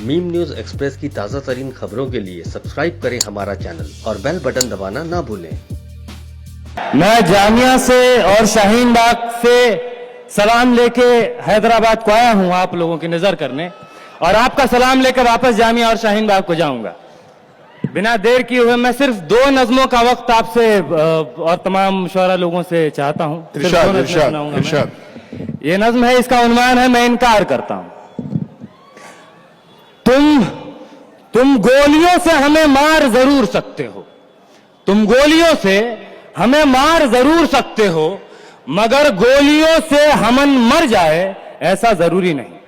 Meme news express की ताज़ा तरीन खबरों के लिए सब्सक्राइब करें हमारा चैनल और बेल बटन दबाना ना भूलें। मैं जामिया से और शाहीन बाग से सलाम लेके हैदराबाद को आया हूं आप लोगों की नजर करने, और आपका सलाम लेकर वापस जामिया और शाहीन बाग को जाऊंगा। बिना देर किए हुए मैं सिर्फ 2 नज़मों का वक्त आपसे और तमाम शुरा लोगों से चाहता हूं। इरशाद। ये नज़्म है, इसका उन्वान है मैं इनकार करता हूं। तुम गोलियों से हमें मार जरूर सकते हो, तुम गोलियों से हमें मार जरूर सकते हो, मगर गोलियों से हमन मर जाए ऐसा जरूरी नहीं।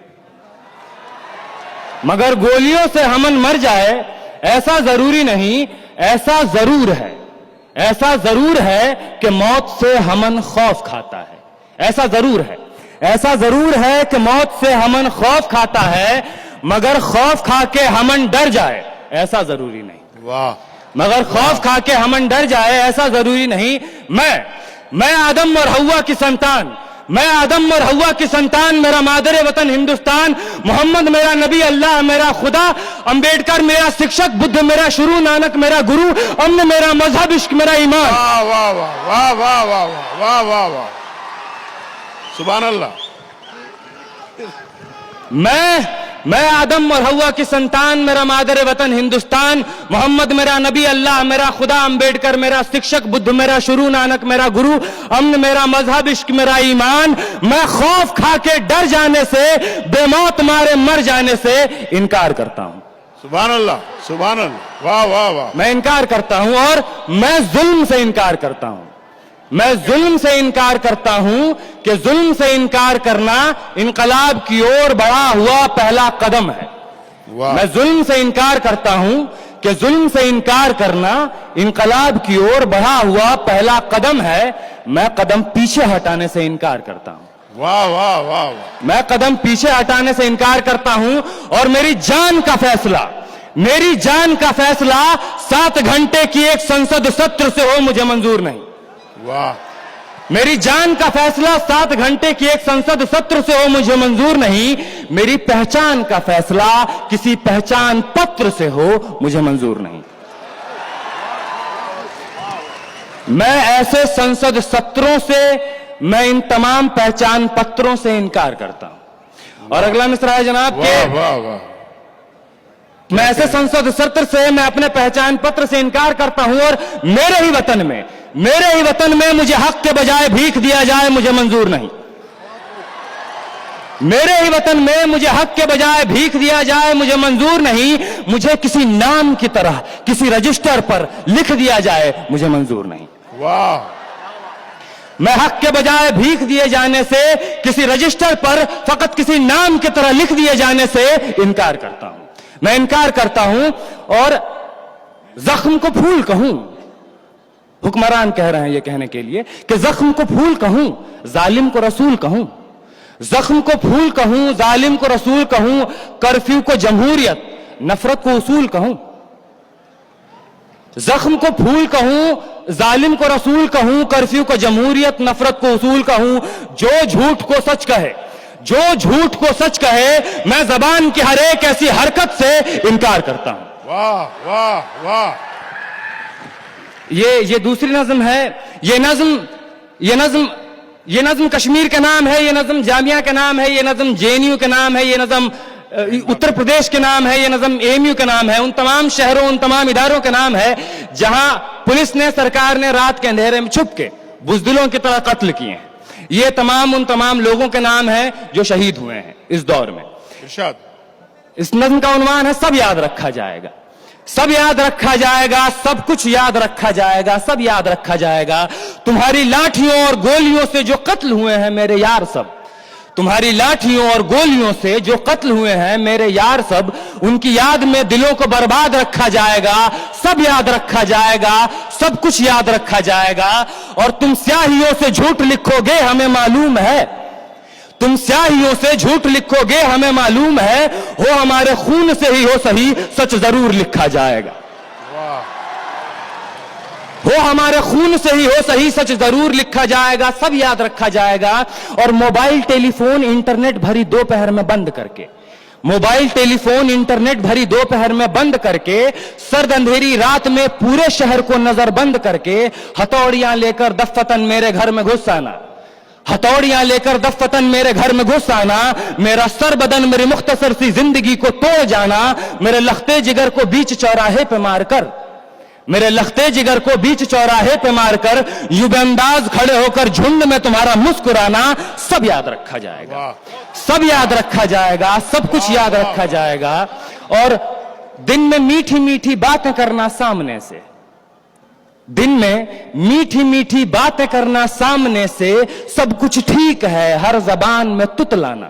मगर गोलियों से हमन मर जाए ऐसा जरूरी नहीं। ऐसा जरूर है, ऐसा जरूर है कि मौत से हमन खौफ खाता है। ऐसा जरूर है, ऐसा जरूर है कि मौत से हमन खौफ खाता है, मगर खौफ खा के हमन डर जाए ऐसा जरूरी नहीं। वाह। मगर खौफ खा के हमन डर जाए ऐसा जरूरी नहीं। मैं आदम और हव्वा की संतान, मैं आदम और हव्वा की संतान, मेरा मादरे वतन हिंदुस्तान, मोहम्मद मेरा नबी, अल्लाह मेरा खुदा, अंबेडकर मेरा शिक्षक, बुद्ध मेरा शुरू, नानक मेरा गुरु, अमन मेरा मजहब, इश्क मेरा ईमान। वाह वाह वाह वाह वाह वाह वाह वाह वाह, सुभान अल्लाह। मैं आदम और हव्वा की संतान, मेरा मादरे वतन हिंदुस्तान, मोहम्मद मेरा नबी, अल्लाह मेरा खुदा, अंबेडकर मेरा शिक्षक, बुद्ध मेरा शुरू, नानक मेरा गुरु, अमन मेरा मजहब, इश्क मेरा ईमान। मैं खौफ खा के डर जाने से, बेमौत मारे मर जाने से इनकार करता हूं। सुभान अल्लाह, सुभान अल्लाह, वाह वाह वाह। मैं इनकार करता हूं और मैं जुल्म से इनकार करता हूं। मैं जुल्म से इनकार करता हूं कि जुल्म से इनकार करना इनकलाब की ओर बढ़ा हुआ पहला कदम है। मैं जुल्म से इनकार करता हूं कि जुल्म से इनकार करना इनकलाब की ओर बढ़ा हुआ पहला कदम है। मैं कदम पीछे हटाने से इनकार करता हूं। वाह वाह वाह वाह। मैं कदम पीछे हटाने से इनकार करता हूं और मेरी जान का फैसला, मेरी जान का फैसला 7 घंटे की एक संसद सत्र से हो मुझे मंजूर नहीं। वाह। मेरी जान का फैसला 7 घंटे की एक संसद सत्र से हो मुझे मंजूर नहीं। मेरी पहचान का फैसला किसी पहचान पत्र से हो मुझे मंजूर नहीं। मैं ऐसे संसद सत्रों से, मैं इन तमाम पहचान पत्रों से इनकार करता हूं। और अगला मिसरा है जनाब के, वाह वाह। मैं ऐसे संसद सत्र से, मैं अपने पहचान पत्र से इनकार करता हूं और मेरे ही वतन में, मेरे ही वतन में मुझे हक के बजाय भीख दिया जाए मुझे मंजूर नहीं। मेरे ही वतन में मुझे हक के बजाय भीख दिया जाए मुझे मंजूर नहीं। मुझे किसी नाम की तरह किसी रजिस्टर पर लिख दिया जाए मुझे मंजूर नहीं। वाह। मैं हक के बजाय भीख दिए जाने से, किसी रजिस्टर पर फकत किसी नाम की तरह लिख दिए जाने से इनकार करता हूं। मैं इनकार करता हूं और जख्म को फूल कहूं, हुक्मरान कह रहे हैं ये कहने के लिए कि जख्म को फूल कहूं, जालिम को रसूल कहूं। जख्म को फूल कहूं, जालिम को रसूल कहूं, कर्फ्यू को जमहूरियत, नफरत को उसूल कहूं। जख्म को फूल कहूं, जालिम को रसूल कहूं, कर्फ्यू को जमहूरियत, नफरत को उसूल कहूं। जो झूठ को सच कहे, जो झूठ को सच कहे, मैं जबान की हर एक ऐसी हरकत से इनकार करता हूं। वाह वाह वाह। ये दूसरी नज़्म है। ये नज़्म कश्मीर का नाम है, ये नज़्म जामिया का नाम है, ये नज़्म जेएनयू का नाम है, ये नज़्म उत्तर प्रदेश के नाम है, ये नज़्म एएमयू का नाम है। उन तमाम शहरों, उन तमाम इदारों का नाम है जहां पुलिस ने, सरकार ने रात के अंधेरे में छुप के बुज़दिलों की तरह कत्ल किए हैं। ये तमाम उन तमाम लोगों के नाम हैं जो शहीद हुए हैं इस दौर में। इरशाद। इस नज़्म का उन्वान है सब याद रखा जाएगा, सब याद रखा जाएगा, सब कुछ याद रखा जाएगा, सब याद रखा जाएगा। तुम्हारी लाठियों और गोलियों से जो कत्ल हुए हैं मेरे यार सब, तुम्हारी लाठियों और गोलियों से जो कत्ल हुए हैं मेरे यार सब, उनकी याद में दिलों को बर्बाद रखा जाएगा, सब याद रखा जाएगा, सब कुछ याद रखा जाएगा। और तुम स्याहियों से झूठ लिखोगे हमें मालूम है, तुम स्याहियों से झूठ लिखोगे हमें मालूम है, हो हमारे खून से ही हो सही सच जरूर लिखा जाएगा। हो हमारे खून से ही हो सही सच जरूर लिखा जाएगा, सब याद रखा जाएगा। और मोबाइल, टेलीफोन, इंटरनेट भरी दोपहर में बंद करके, मोबाइल टेलीफोन इंटरनेट भरी दोपहर में बंद करके, सर्द अंधेरी रात में पूरे शहर को नजरबंद करके हथौड़ियां लेकर दफ्फतन मेरे घर में घुस आना, हथौड़ियां लेकर दफ्फतन मेरे घर में घुस आना, मेरा सर बदन मेरी मुख्तसर सी जिंदगी को तोड़ जाना, मेरे लखते जिगर को बीच चौराहे पे मारकर, मेरे लखते जिगर को बीच चौराहे पे मारकर युगंदाज खड़े होकर झुंड में तुम्हारा मुस्कुराना, सब याद रखा जाएगा, सब याद रखा जाएगा, सब कुछ याद रखा जाएगा। और दिन में मीठी मीठी बातें करना सामने से, दिन में मीठी मीठी बातें करना सामने से, सब कुछ ठीक है हर जबान में तुतलाना,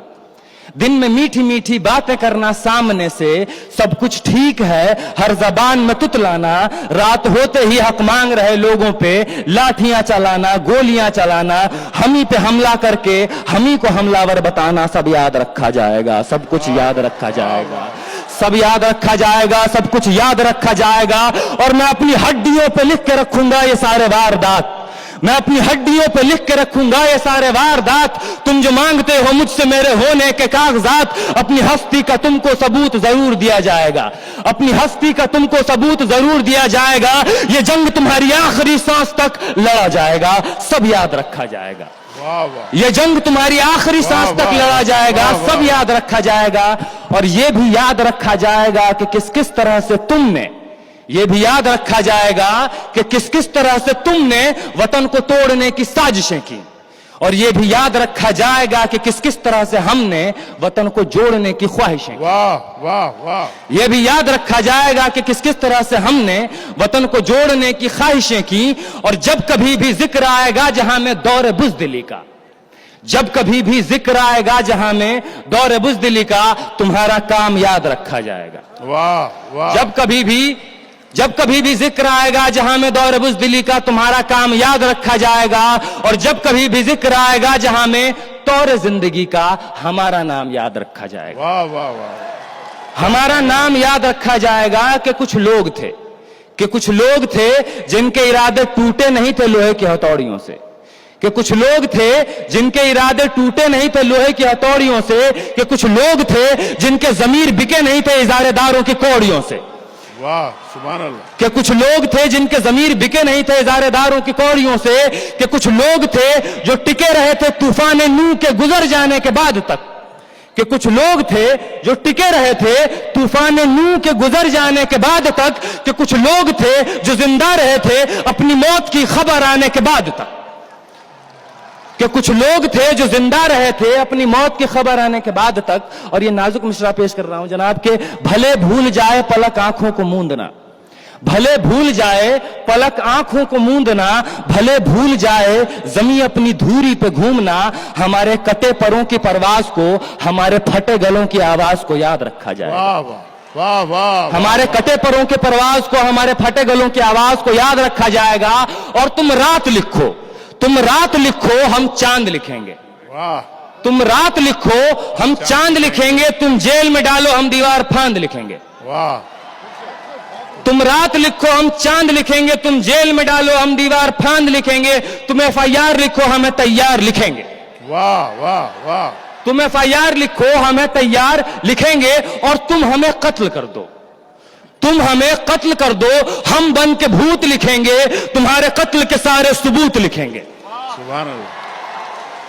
दिन में मीठी मीठी बातें करना सामने से, सब कुछ ठीक है हर जबान में तुतलाना, रात होते ही हक मांग रहे लोगों पे लाठियां चलाना, गोलियां चलाना, हम ही पे हमला करके हम ही को हमलावर बताना, सब याद रखा जाएगा, सब कुछ याद रखा जाएगा, सब याद रखा जाएगा, सब कुछ याद रखा जाएगा। और मैं अपनी हड्डियों पे लिख के रखूंगा ये सारे वारदात, मैं अपनी हड्डियों पे लिख के रखूंगा ये सारे वारदात, तुम जो मांगते हो मुझसे मेरे होने के कागजात, अपनी हस्ती का तुमको सबूत जरूर दिया जाएगा, अपनी हस्ती का तुमको सबूत जरूर दिया जाएगा, ये जंग तुम्हारी आखिरी सांस तक लड़ा जाएगा, सब याद रखा जाएगा, ये जंग तुम्हारी आखिरी सांस तक लड़ा जाएगा, सब याद रखा जाएगा। और ये भी याद रखा जाएगा कि किस किस तरह से तुमने, ये भी याद रखा जाएगा कि किस किस तरह से तुमने वतन को तोड़ने की साजिशें की, और ये भी याद रखा जाएगा कि किस किस तरह से हमने वतन को जोड़ने की ख्वाहिशें की। वाह वाह वाह। ये भी याद रखा जाएगा कि किस किस तरह से हमने वतन को जोड़ने की ख्वाहिशें की। और जब कभी भी जिक्र आएगा जहां में दौर बुज़दिली का, जब कभी भी जिक्र आएगा जहां में दौर बुज़दिली का, तुम्हारा काम याद रखा जाएगा। वाह वाह। जब कभी भी जिक्र आएगा जहां में दौर बुज़दिली का, तुम्हारा काम याद रखा जाएगा। और जब कभी भी जिक्र आएगा जहां में तौर जिंदगी का, हमारा नाम याद रखा जाएगा। वाह वाह वाह। हमारा नाम याद रखा जाएगा कि कुछ लोग थे जिनके इरादे टूटे नहीं थे लोहे की हथौड़ियों से, कि कुछ लोग थे जिनके इरादे टूटे नहीं थे लोहे की हथौड़ियों से, कि कुछ लोग थे जिनके जमीर बिके नहीं थे इजारेदारों की कौड़ियों से। वाह सुभान अल्लाह। कि कुछ लोग थे जिनके जमीर बिके नहीं थे इजारेदारों की कौड़ियों से, कि कुछ लोग थे जो टिके रहे थे तूफान नूह के गुजर जाने के बाद तक, कि कुछ लोग थे जो टिके रहे थे तूफान नूह के गुजर जाने के बाद तक, कि कुछ लोग थे जो जिंदा रहे थे अपनी मौत की खबर आने के बाद तक, कि कुछ लोग थे जो जिंदा रहे थे अपनी मौत की खबर आने के बाद तक। और ये नाजुक मिसरा पेश कर रहा हूं जनाब के, भले भूल जाए पलक आंखों को मूंदना, भले भूल जाए पलक आंखों को मूंदना, भले भूल जाए जमी अपनी धूरी पे घूमना, हमारे कटे परों की परवाज को, हमारे फटे गलों की आवाज को याद रखा जाए। वाह वाह वाह वाह। हमारे कटे परों के परवाज को, हमारे फटे गलों की आवाज को याद रखा जाएगा। और तुम रात लिखो, तुम रात लिखो, हम चांद लिखेंगे। वाह। तुम रात लिखो, हम चांद लिखेंगे, तुम जेल में डालो, हम दीवार फांद लिखेंगे। वाह। तुम रात लिखो, हम चांद लिखेंगे, तुम जेल में डालो, हम दीवार फांद लिखेंगे, तुम FIR लिखो, हमें तैयार लिखेंगे। वाह वाह वाह। तुम FIR लिखो, हमें तैयार लिखेंगे। और तुम हमें कत्ल कर दो, तुम हमें कत्ल कर दो, हम बन के भूत लिखेंगे, तुम्हारे कत्ल के सारे सबूत लिखेंगे। सुभान अल्लाह।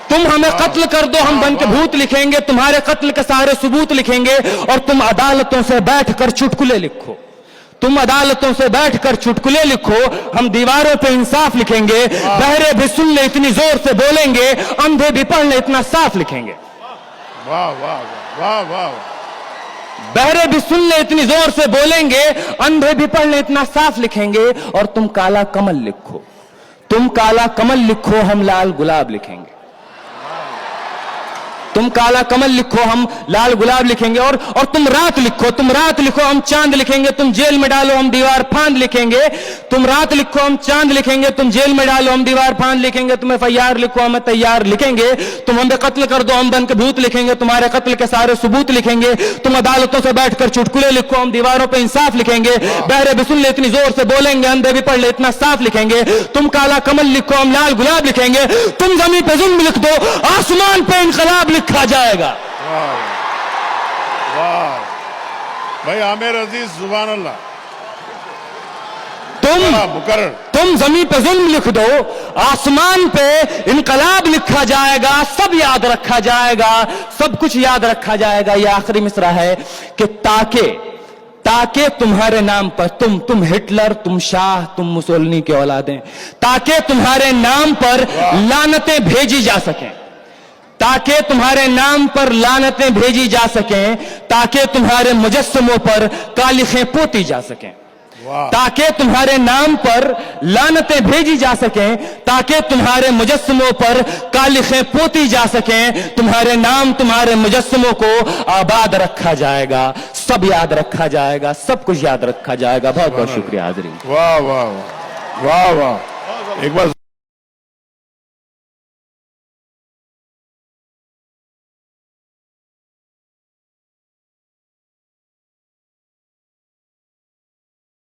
तुम हमें कत्ल कर दो, हम बन के भूत लिखेंगे, तुम्हारे कत्ल के सारे सबूत लिखेंगे। और तुम अदालतों से बैठकर चुटकुले लिखो, तुम अदालतों से बैठकर चुटकुले लिखो, हम दीवारों पे इंसाफ लिखेंगे। बहरे भी सुन ले इतनी जोर से बोलेंगे, अंधे भी पढ़ ले इतना साफ लिखेंगे। वाह वाह वाह वाह। बहरे भी सुन ले इतनी जोर से बोलेंगे, अंधे भी पढ़ ले इतना साफ लिखेंगे। और तुम काला कमल लिखो, तुम काला कमल लिखो, हम लाल गुलाब लिखेंगे। तुम काला कमल लिखो, हम लाल गुलाब लिखेंगे। और तुम रात लिखो, तुम रात लिखो, हम चांद लिखेंगे, तुम जेल में डालो, हम दीवार फांद लिखेंगे। तुम रात लिखो, हम चांद लिखेंगे, तुम जेल में डालो, हम दीवार फांद लिखेंगे। तुम FIR लिखो, हमें तैयार लिखेंगे। तुम हमें कत्ल कर दो, हम बन के भूत लिखेंगे, तुम्हारे कत्ल के सारे सबूत लिखेंगे। तुम अदालतों से बैठकर चुटकुले लिखो, हम दीवारों पर इंसाफ लिखेंगे। बहरे भी सुन ले इतनी जोर से बोलेंगे, अंधे भी पढ़ ले इतना साफ लिखेंगे। तुम काला कमल लिखो, हम लाल गुलाब लिखेंगे। तुम जमीन पे जुल्म लिख दो, आसमान पे इनकलाब लिखा जाएगा। वाह भाई आमिर अजीज सुभान अल्लाह तुम मुकर्रर तुम जमीन पे जुल्म लिख दो, आसमान पे इनकलाब लिखा जाएगा, सब याद रखा जाएगा, सब कुछ याद रखा जाएगा। यह आखिरी मिसरा है कि ताके तुम्हारे नाम पर तुम हिटलर, तुम शाह, तुम मुसोलिनी के औलादें, ताकि तुम्हारे नाम पर लानतें भेजी जा सकें, ताकि तुम्हारे नाम पर लानतें भेजी जा सकें, ताकि तुम्हारे मुजस्समों पर कालिखें पोती जा सकें, ताकि तुम्हारे नाम पर लानतें भेजी जा सकें, ताकि तुम्हारे मुजस्समों पर कालिखें पोती जा सकें, तुम्हारे नाम तुम्हारे मुजस्समों को आबाद रखा जाएगा, सब याद रखा जाएगा, सब कुछ याद रखा जाएगा। बहुत बहुत शुक्रिया हाज़रीन। वाह वाह वाह वाह वाह। एक बार